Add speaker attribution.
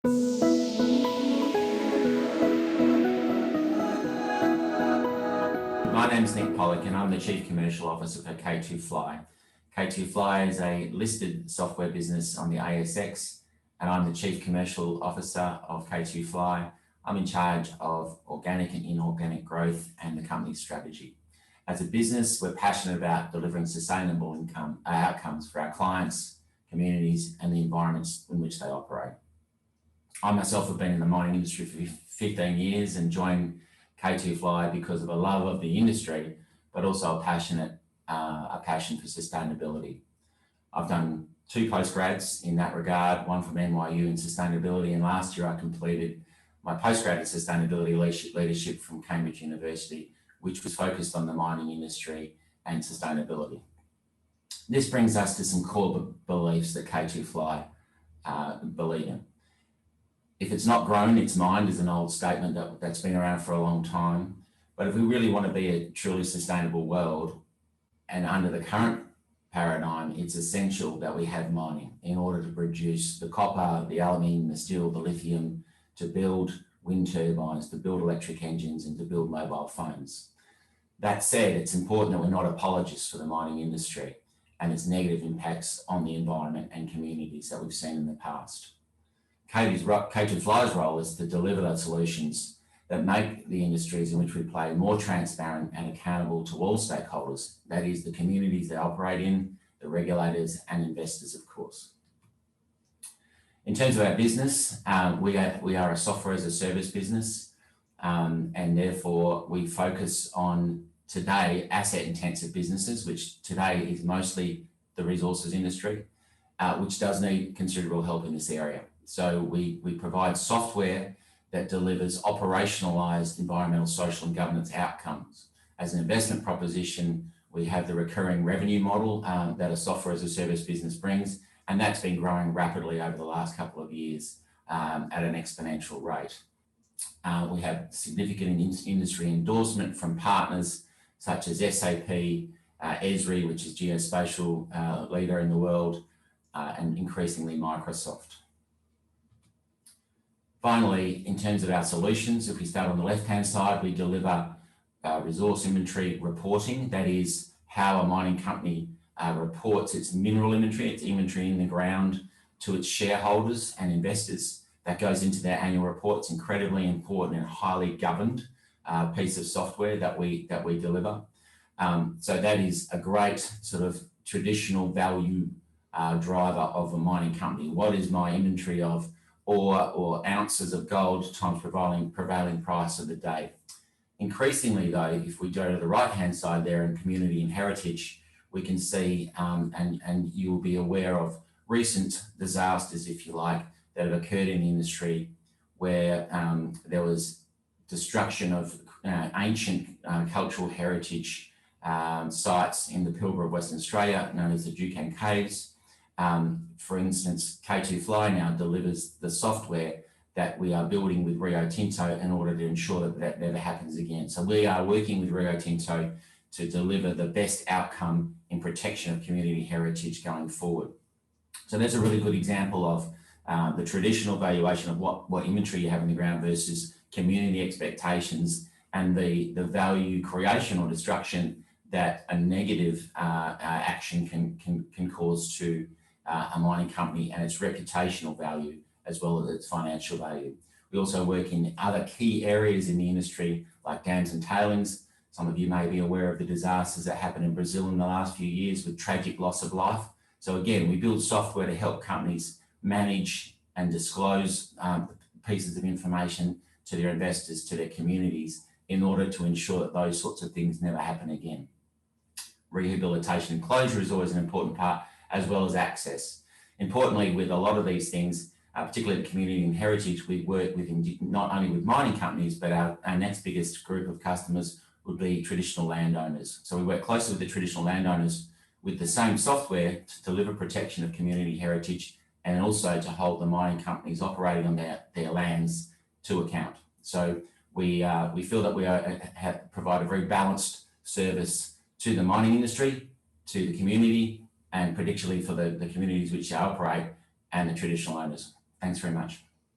Speaker 1: My name is Nick Pollock and I'm the Chief Commercial Officer for K2fly. K2fly is a listed software business on the ASX and I'm the Chief Commercial Officer of K2fly. I'm in charge of organic and inorganic growth and the company's strategy. As a business, we're passionate about delivering sustainable outcomes for our clients, communities and the environments in which they operate. I myself have been in the mining industry for 15 years and joined K2fly because of a love of the industry, but also a passion for sustainability. I've done 2 postgrads in that regard, one from NYU in sustainability, and last year I completed my postgrad in sustainability leadership from Cambridge University, which was focused on the mining industry and sustainability. This brings us to some core beliefs that K2fly believe in. If it's not grown, it's mined is an old statement that's been around for a long time. But if we really want to be a truly sustainable world, and under the current paradigm, it's essential that we have mining in order to produce the copper, the aluminium, the steel, the lithium, to build wind turbines, to build electric engines, and to build mobile phones. That said, it's important that we're not apologists for the mining industry and its negative impacts on the environment and communities that we've seen in the past. K2fly's role is to deliver those solutions that make the industries in which we play more transparent and accountable to all stakeholders, that is the communities they operate in, the regulators and investors, of course. In terms of our business, we are a software as a service business, and therefore we focus on today asset intensive businesses, which today is mostly the resources industry, which does need considerable help in this area. So we provide software that delivers operationalized environmental, social and governance outcomes. As an investment proposition, we have the recurring revenue model that a software as a service business brings, and that's been growing rapidly over the last couple of years at an exponential rate. We have significant industry endorsement from partners such as SAP, Esri, which is geospatial leader in the world, and increasingly Microsoft. Finally, in terms of our solutions, if we start on the left-hand side, we deliver resource inventory reporting. That is how a mining company reports its mineral inventory, its inventory in the ground, to its shareholders and investors. That goes into their annual report. It's incredibly important and highly governed piece of software that we deliver. So that is a great sort of traditional value driver of a mining company. What is my inventory of ore or ounces of gold times prevailing price of the day? Increasingly though, if we go to the right-hand side there in community and heritage, we can see, and you will be aware of recent disasters, if you like, that have occurred in the industry where there was destruction of ancient cultural heritage sites in the Pilbara of Western Australia, known as the Juukan Caves. For instance, K2fly now delivers the software that we are building with Rio Tinto in order to ensure that that never happens again. So we are working with Rio Tinto to deliver the best outcome in protection of community heritage going forward. So that's a really good example of the traditional valuation of what inventory you have in the ground versus community expectations and the value creation or destruction that a negative action can cause to a mining company and its reputational value as well as its financial value. We also work in other key areas in the industry like dams and tailings. Some of you may be aware of the disasters that happened in Brazil in the last few years with tragic loss of life. So again, we build software to help companies manage and disclose pieces of information to their investors, to their communities, in order to ensure that those sorts of things never happen again. Rehabilitation and closure is always an important part, as well as access. Importantly, with a lot of these things, particularly the community and heritage, we work with not only with mining companies, but our next biggest group of customers would be traditional landowners. So we work closely with the traditional landowners with the same software to deliver protection of community heritage and also to hold the mining companies operating on their lands to account. So we feel that we provide a very balanced service to the mining industry, to the community, and particularly for the communities which operate and the traditional owners. Thanks very much.